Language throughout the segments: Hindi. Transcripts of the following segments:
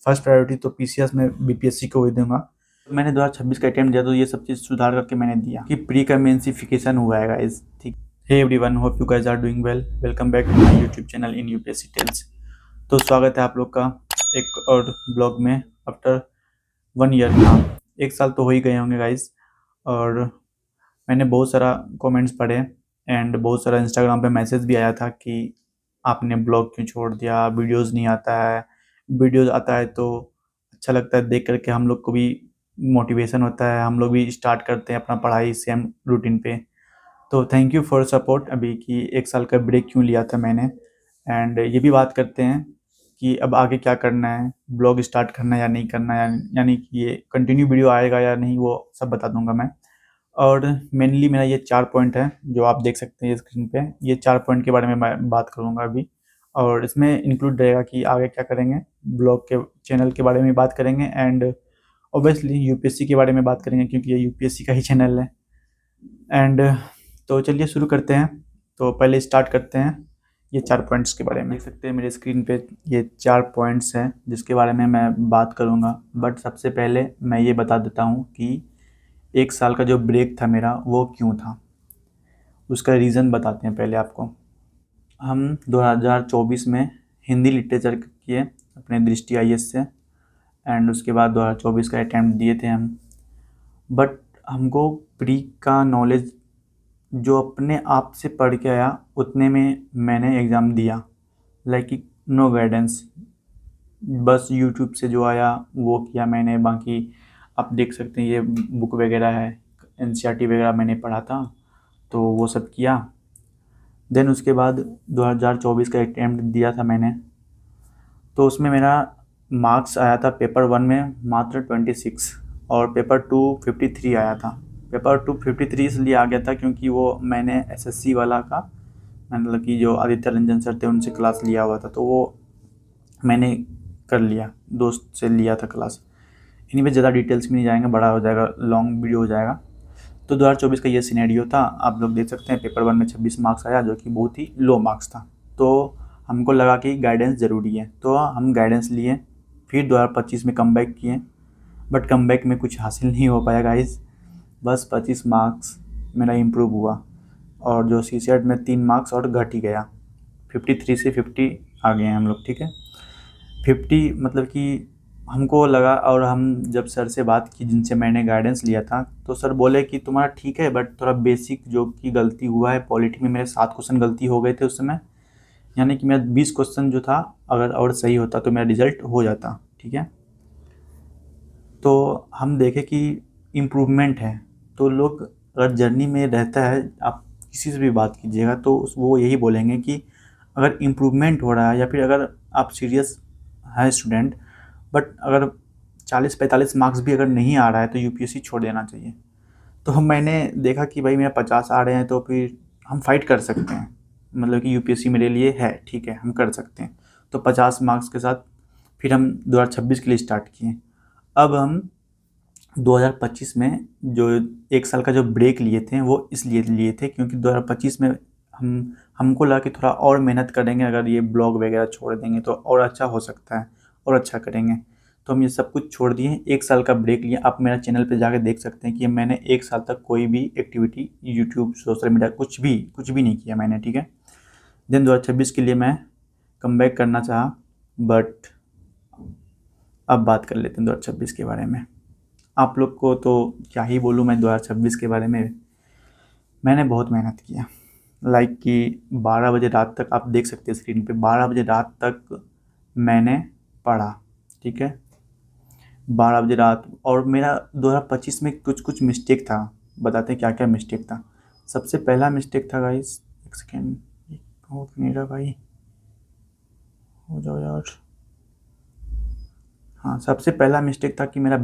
फर्स्ट प्रायोरिटी तो पीसीएस में बीपीएससी को ही दूंगा। मैंने 2026 का अटेम्प्ट दिया तो ये सब चीज़ सुधार करके मैंने दिया कि प्री का मेंसिफिकेशन हुआ है गाइस, ठीक। Hey everyone, hope you guys are doing well. Welcome back to my YouTube channel in UPSC tales. तो स्वागत है आप लोग का एक और ब्लॉग में आफ्टर 1 ईयर। हाँ, 1 साल तो हो ही गए होंगे गाइस। और मैंने बहुत सारा कमेंट्स पढ़े एंड बहुत सारा इंस्टाग्राम पे मैसेज भी आया था कि आपने ब्लॉग क्यों छोड़ दिया, वीडियोस नहीं आता है। वीडियोस आता है तो अच्छा लगता है, देख करके हम लोग को भी मोटिवेशन होता है, हम लोग भी स्टार्ट करते हैं अपना पढ़ाई सेम रूटीन पे। तो थैंक यू फॉर सपोर्ट। अभी कि 1 साल का ब्रेक क्यों लिया था मैंने, एंड ये भी बात करते हैं कि अब आगे क्या करना है, ब्लॉग स्टार्ट करना है या नहीं करना है, यानी कि ये कंटिन्यू वीडियो आएगा या नहीं, वो सब बता दूंगा मैं। और मेनली मेरा ये 4 पॉइंट है जो आप देख सकते हैं स्क्रीन पे। ये 4 पॉइंट के बारे में मैं बात करूँगा अभी, और इसमें इंक्लूड रहेगा कि आगे क्या करेंगे, ब्लॉग के चैनल के बारे में बात करेंगे एंड ऑब्वियसली यूपीएससी के बारे में बात करेंगे क्योंकि ये यूपीएससी का ही चैनल है। एंड तो चलिए शुरू करते हैं। तो पहले स्टार्ट करते हैं ये 4 पॉइंट्स के बारे में। देख सकते हैं मेरे स्क्रीन पे ये 4 पॉइंट्स हैं जिसके बारे में मैं बात करूँगा। बट सबसे पहले मैं ये बता देता हूँ कि 1 साल का जो ब्रेक था मेरा वो क्यों था, उसका रीज़न बताते हैं पहले आपको। हम 2024 में हिंदी लिटरेचर किए अपने दृष्टि आईएएस से, एंड उसके बाद 2024 का अटैम्प्ट दिए थे हम। बट हमको प्री का नॉलेज जो अपने आप से पढ़ के आया उतने में मैंने एग्ज़ाम दिया, लाइक नो गाइडेंस, बस यूट्यूब से जो आया वो किया मैंने। बाकी आप देख सकते हैं ये बुक वगैरह है, एनसीईआरटी वगैरह मैंने पढ़ा था तो वो सब किया। देन उसके बाद 2024 का अटैम्प्ट दिया था मैंने, तो उसमें मेरा मार्क्स आया था पेपर 1 में मात्र 26 और पेपर 2 53 आया था। पेपर 2 53 इसलिए आ गया था क्योंकि वो मैंने एसएससी वाला का, मतलब कि जो आदित्य रंजन सर थे उनसे क्लास लिया हुआ था, तो वो मैंने कर लिया, दोस्त से लिया था क्लास। इन्हीं में ज़्यादा डिटेल्स में नहीं जाएंगे, बड़ा हो जाएगा, लॉन्ग वीडियो हो जाएगा। तो 2024 का ये सिनेरियो था, आप लोग देख सकते हैं पेपर 1 में 26 मार्क्स आया जो कि बहुत ही लो मार्क्स था। तो हमको लगा कि गाइडेंस ज़रूरी है तो हम गाइडेंस लिए। फिर 2025 में कमबैक किए, बट कमबैक में कुछ हासिल नहीं हो पाया गाइस। बस 25 मार्क्स मेरा इम्प्रूव हुआ और जो सीसेट में 3 मार्क्स और घट ही गया, 53 से 50 आ गए हैं हम लोग, ठीक है। 50 मतलब कि हमको लगा, और हम जब सर से बात की जिनसे मैंने गाइडेंस लिया था तो सर बोले कि तुम्हारा ठीक है बट थोड़ा बेसिक जो कि गलती हुआ है, पॉलिटी में मेरे 7 क्वेश्चन गलती हो गए थे उस समय, यानी कि मेरा 20 क्वेश्चन जो था अगर और सही होता तो मेरा रिजल्ट हो जाता, ठीक है। तो हम देखे कि इम्प्रूवमेंट है, तो लोग अगर जर्नी में रहता है, आप किसी से भी बात कीजिएगा तो वो यही बोलेंगे कि अगर इम्प्रूवमेंट हो रहा है या फिर अगर आप सीरियस है स्टूडेंट, बट अगर 40-45 मार्क्स भी अगर नहीं आ रहा है तो यूपीएससी छोड़ देना चाहिए। तो मैंने देखा कि भाई मेरा 50 आ रहे हैं तो फिर हम फाइट कर सकते हैं, मतलब कि यूपीएससी मेरे लिए है, ठीक है, हम कर सकते हैं। तो 50 मार्क्स के साथ फिर हम 2026 के लिए स्टार्ट किए। अब हम 2025 में जो 1 साल का जो ब्रेक लिए थे वो इसलिए लिए थे क्योंकि 2025 में हमको लगा कि थोड़ा और मेहनत करेंगे, अगर ये ब्लॉग वगैरह छोड़ देंगे तो और अच्छा हो सकता है और अच्छा करेंगे। तो हम ये सब कुछ छोड़ दिए, 1 साल का ब्रेक लिया। आप मेरा चैनल पे जाके देख सकते हैं कि मैंने 1 साल तक कोई भी एक्टिविटी यूट्यूब सोशल मीडिया कुछ भी नहीं किया मैंने, ठीक है। देन 2026 के लिए मैं कमबैक करना चाहा, बट अब बात कर लेते हैं 2026 के बारे में। आप लोग को तो क्या ही बोलूँ मैं 2026 के बारे में। मैंने बहुत मेहनत किया, लाइक कि 12 बजे रात तक, आप देख सकते हैं स्क्रीन पे, 12 बजे रात तक मैंने पढ़ा, ठीक है, 12 बजे रात। और मेरा 2025 में कुछ मिस्टेक था, बताते हैं क्या क्या मिस्टेक था। सबसे पहला मिस्टेक था गाइस, एक सेकेंड, हो नहीं रहा भाई, हो जाओ यार। हाँ, सबसे पहला मिस्टेक था कि मेरा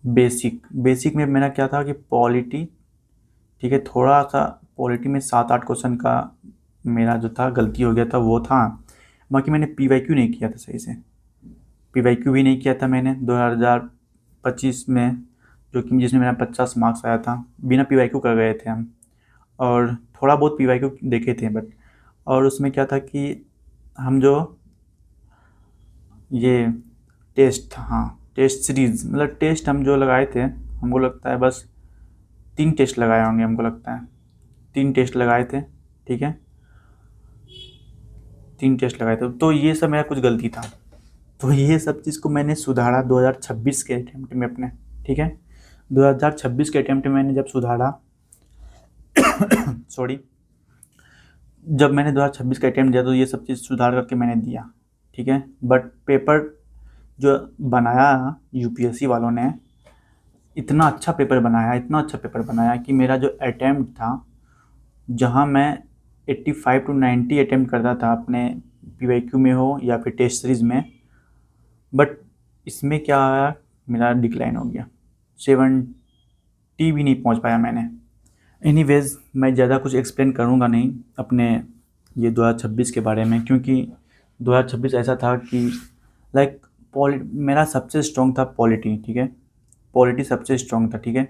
बेसिक में मेरा क्या था कि पॉलिटी, ठीक है, थोड़ा सा पॉलिटी में 7-8 क्वेश्चन का मेरा जो था गलती हो गया था वो था। बाकी मैंने पीवाईक्यू नहीं किया था सही से, पीवाईक्यू भी नहीं किया था मैंने 2025 में, जो कि जिसमें मेरा 50 मार्क्स आया था, बिना पीवाईक्यू कर गए थे हम। और थोड़ा बहुत पीवाईक्यू देखे थे बट, और उसमें क्या था कि हम जो ये टेस्ट था, हाँ टेस्ट सीरीज, मतलब टेस्ट हम जो लगाए थे, हमको लगता है बस 3 टेस्ट लगाए होंगे, हमको लगता है 3 टेस्ट लगाए थे, ठीक है 3 टेस्ट लगाए थे। तो ये सब मेरा कुछ गलती था, तो ये सब चीज़ को मैंने सुधारा 2026 के अटेम्प्ट में अपने, ठीक है 2026 के अटेम्प्ट में मैंने जब सुधारा सॉरी, जब मैंने 2026 का अटेम्प्ट दिया तो ये सब चीज़ सुधार करके मैंने दिया, ठीक है। बट पेपर जो बनाया यूपीएससी वालों ने, इतना अच्छा पेपर बनाया, इतना अच्छा पेपर बनाया कि मेरा जो अटेम्प्ट था, जहाँ मैं 85 to 90 अटेम्प्ट करता था अपने पीवाईक्यू में हो या फिर टेस्ट सीरीज़ में, बट इसमें क्या आया, मेरा डिक्लाइन हो गया, 70 भी नहीं पहुंच पाया मैंने। एनीवेज मैं ज़्यादा कुछ एक्सप्लेन करूंगा नहीं अपने ये 2026 के बारे में, क्योंकि 2026 ऐसा था कि लाइक मेरा सबसे स्ट्रॉन्ग था पॉलिटी, ठीक है पॉलिटी सबसे स्ट्रॉन्ग था, ठीक है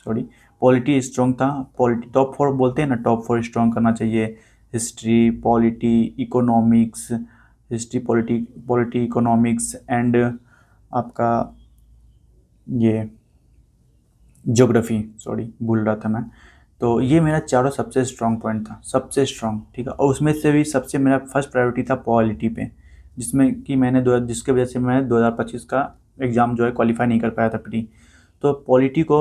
सॉरी पॉलिटी स्ट्रॉन्ग था। पॉलिटी टॉप 4 बोलते हैं ना, टॉप 4 स्ट्रॉन्ग करना चाहिए, history polity economics, history polity economics and आपका ये ज्योग्राफी, सॉरी भूल रहा था मैं। तो ये मेरा चारों सबसे स्ट्रॉन्ग पॉइंट था, सबसे स्ट्रॉन्ग, ठीक है। और उसमें से भी सबसे मेरा फर्स्ट प्रायोरिटी था पॉलिटी पे, जिसमें कि मैंने जिसके वजह से मैं 2025 का एग्ज़ाम जो है क्वालिफाई नहीं कर पाया था प्री। तो पॉलिटी को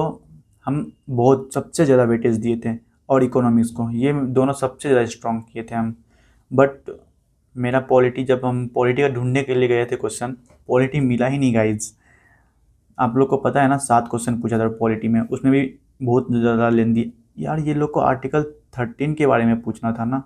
हम बहुत सबसे ज़्यादा वेटेज दिए थे, और इकोनॉमिक्स को, ये दोनों सबसे ज़्यादा स्ट्रॉन्ग किए थे हम। बट मेरा पॉलिटी, जब हम पॉलिटी का ढूंढने के लिए गए थे क्वेश्चन, पॉलिटी मिला ही नहीं गाइज। आप लोग को पता है ना, 7 क्वेश्चन पूछा था पॉलिटी में, उसमें भी बहुत ज़्यादा लेंदी। यार ये लोग को आर्टिकल 13 के बारे में पूछना था ना,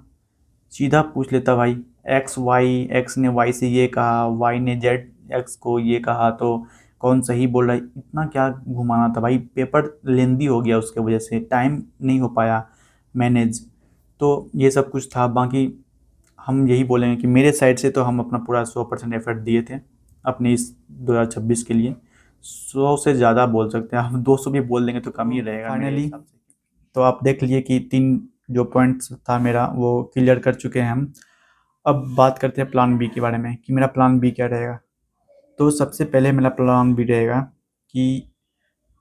सीधा पूछ लेता भाई, एक्स वाई, एक्स ने वाई से ये कहा, वाई ने जेड एक्स को ये कहा, तो कौन सही बोल रहा है, इतना क्या घुमाना था भाई। पेपर लेंदी हो गया, उसके वजह से टाइम नहीं हो पाया मैनेज। तो ये सब कुछ था। बाकी हम यही बोलेंगे कि मेरे साइड से तो हम अपना पूरा 100% एफर्ट दिए थे अपने इस 2026 के लिए। 100 से ज़्यादा बोल सकते हैं, हम 200 भी बोल देंगे तो कम ही रहेगा फाइनली। तो आप देख लिए कि 3 जो पॉइंट्स था मेरा वो क्लियर कर चुके हैं हम। अब बात करते हैं प्लान बी के बारे में कि मेरा प्लान बी क्या रहेगा। तो सबसे पहले मेरा प्लान बी रहेगा कि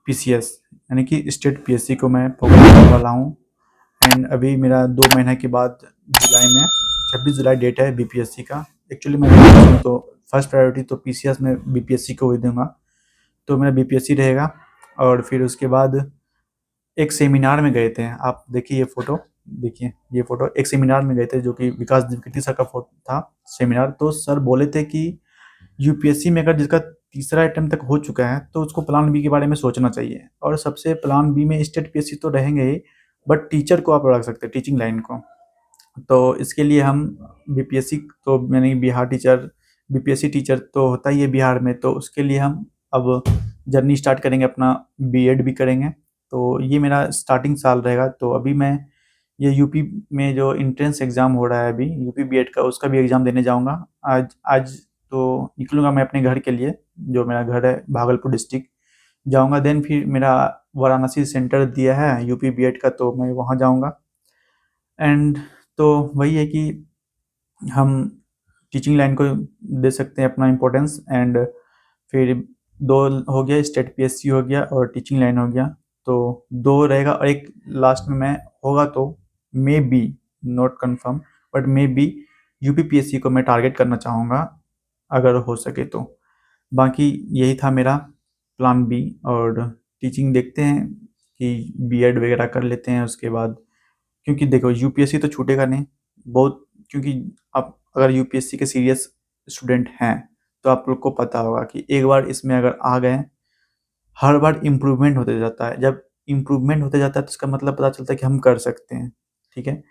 पीसीएस यानी कि स्टेट पीएससी को मैं फोकस करने वाला हूँ। एंड अभी मेरा 2 महीने के बाद जुलाई में 26 जुलाई डेट है बीपीएससी का। एक्चुअली मैं तो फर्स्ट प्रायोरिटी तो पीसीएस में बीपीएससी को ही दूंगा, तो मेरा बीपीएससी रहेगा। और फिर उसके बाद एक सेमिनार में गए थे, आप देखिए ये फोटो, देखिए ये फोटो, एक सेमिनार में गए थे जो कि विकास द्विवेदी सर का फोटो था सेमिनार। तो सर बोले थे कि यूपीएससी में अगर जिसका तीसरा अटेम्प्ट तक हो चुका है तो उसको प्लान बी के बारे में सोचना चाहिए। और सबसे प्लान बी में स्टेट पीएससी तो रहेंगे ही, बट टीचर को आप रख सकते हैं, टीचिंग लाइन को। तो इसके लिए हम बीपीएससी, तो मैंने बिहार टीचर, बीपीएससी टीचर तो होता ही है बिहार में, तो उसके लिए हम अब जर्नी स्टार्ट करेंगे, अपना बीएड भी करेंगे। तो ये मेरा स्टार्टिंग साल रहेगा। तो अभी मैं ये यूपी में जो इंट्रेंस एग्ज़ाम हो रहा है अभी यूपी बीएड का, उसका भी एग्ज़ाम देने जाऊंगा। आज आज तो निकलूँगा मैं अपने घर के लिए, जो मेरा घर है भागलपुर डिस्ट्रिक्ट जाऊंगा। देन फिर मेरा वाराणसी सेंटर दिया है यूपी बीएड का, तो मैं वहाँ जाऊंगा। एंड तो वही है कि हम टीचिंग लाइन को दे सकते हैं अपना इम्पोर्टेंस। एंड फिर 2 हो गया, स्टेट पीएससी हो गया और टीचिंग लाइन हो गया, तो 2 रहेगा। और एक लास्ट में मैं होगा तो may be, not confirm, but may be UP PSC को मैं टारगेट करना चाहूँगा अगर हो सके तो। बाकी यही था मेरा प्लान बी। और टीचिंग देखते हैं कि बीएड वगैरह कर लेते हैं उसके बाद, क्योंकि देखो यूपीएससी तो छूटेगा नहीं बहुत, क्योंकि आप अगर यूपीएससी के सीरियस स्टूडेंट हैं तो आप लोग को पता होगा कि एक बार इसमें अगर आ गए, हर बार इम्प्रूवमेंट होते जाता है। जब इम्प्रूवमेंट होते जाता है तो इसका मतलब पता चलता है कि हम कर सकते हैं, ठीक है।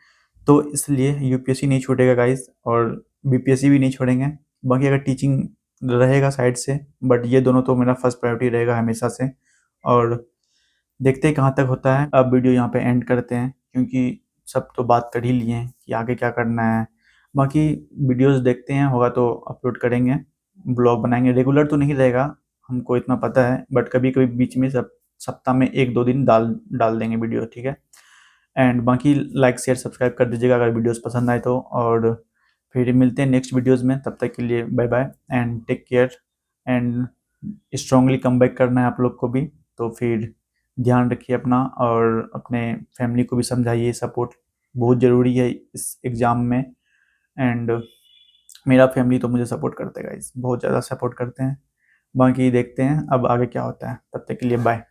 तो इसलिए यूपीएससी नहीं छूटेगा गाइस, और बीपीएससी भी नहीं छोड़ेंगे। बाकी अगर टीचिंग रहेगा साइड से, बट ये दोनों तो मेरा फर्स्ट प्रायोरिटी रहेगा हमेशा से। और देखते हैं कहाँ तक होता है। अब वीडियो यहाँ पे एंड करते हैं, क्योंकि सब तो बात कर ही लिए हैं कि आगे क्या करना है। बाकी वीडियोस देखते हैं, होगा तो अपलोड करेंगे, ब्लॉग बनाएंगे। रेगुलर तो नहीं रहेगा, हमको इतना पता है, बट कभी कभी बीच में सब सप्ताह में 1-2 दिन डाल डाल देंगे वीडियो, ठीक है। एंड बाकी लाइक शेयर सब्सक्राइब कर दीजिएगा अगर वीडियोस पसंद आए तो। और फिर मिलते हैं नेक्स्ट वीडियोज़ में, तब तक के लिए bye bye and take care and strongly come back करना है आप लोग को भी। तो फिर ध्यान रखिए अपना और अपने फैमिली को भी समझाइए, सपोर्ट बहुत ज़रूरी है इस एग्ज़ाम में। एंड मेरा फैमिली तो मुझे सपोर्ट करते हैं गाइस, बहुत ज़्यादा सपोर्ट करते हैं। बाकी देखते हैं अब आगे क्या होता है, तब तक के लिए बाय।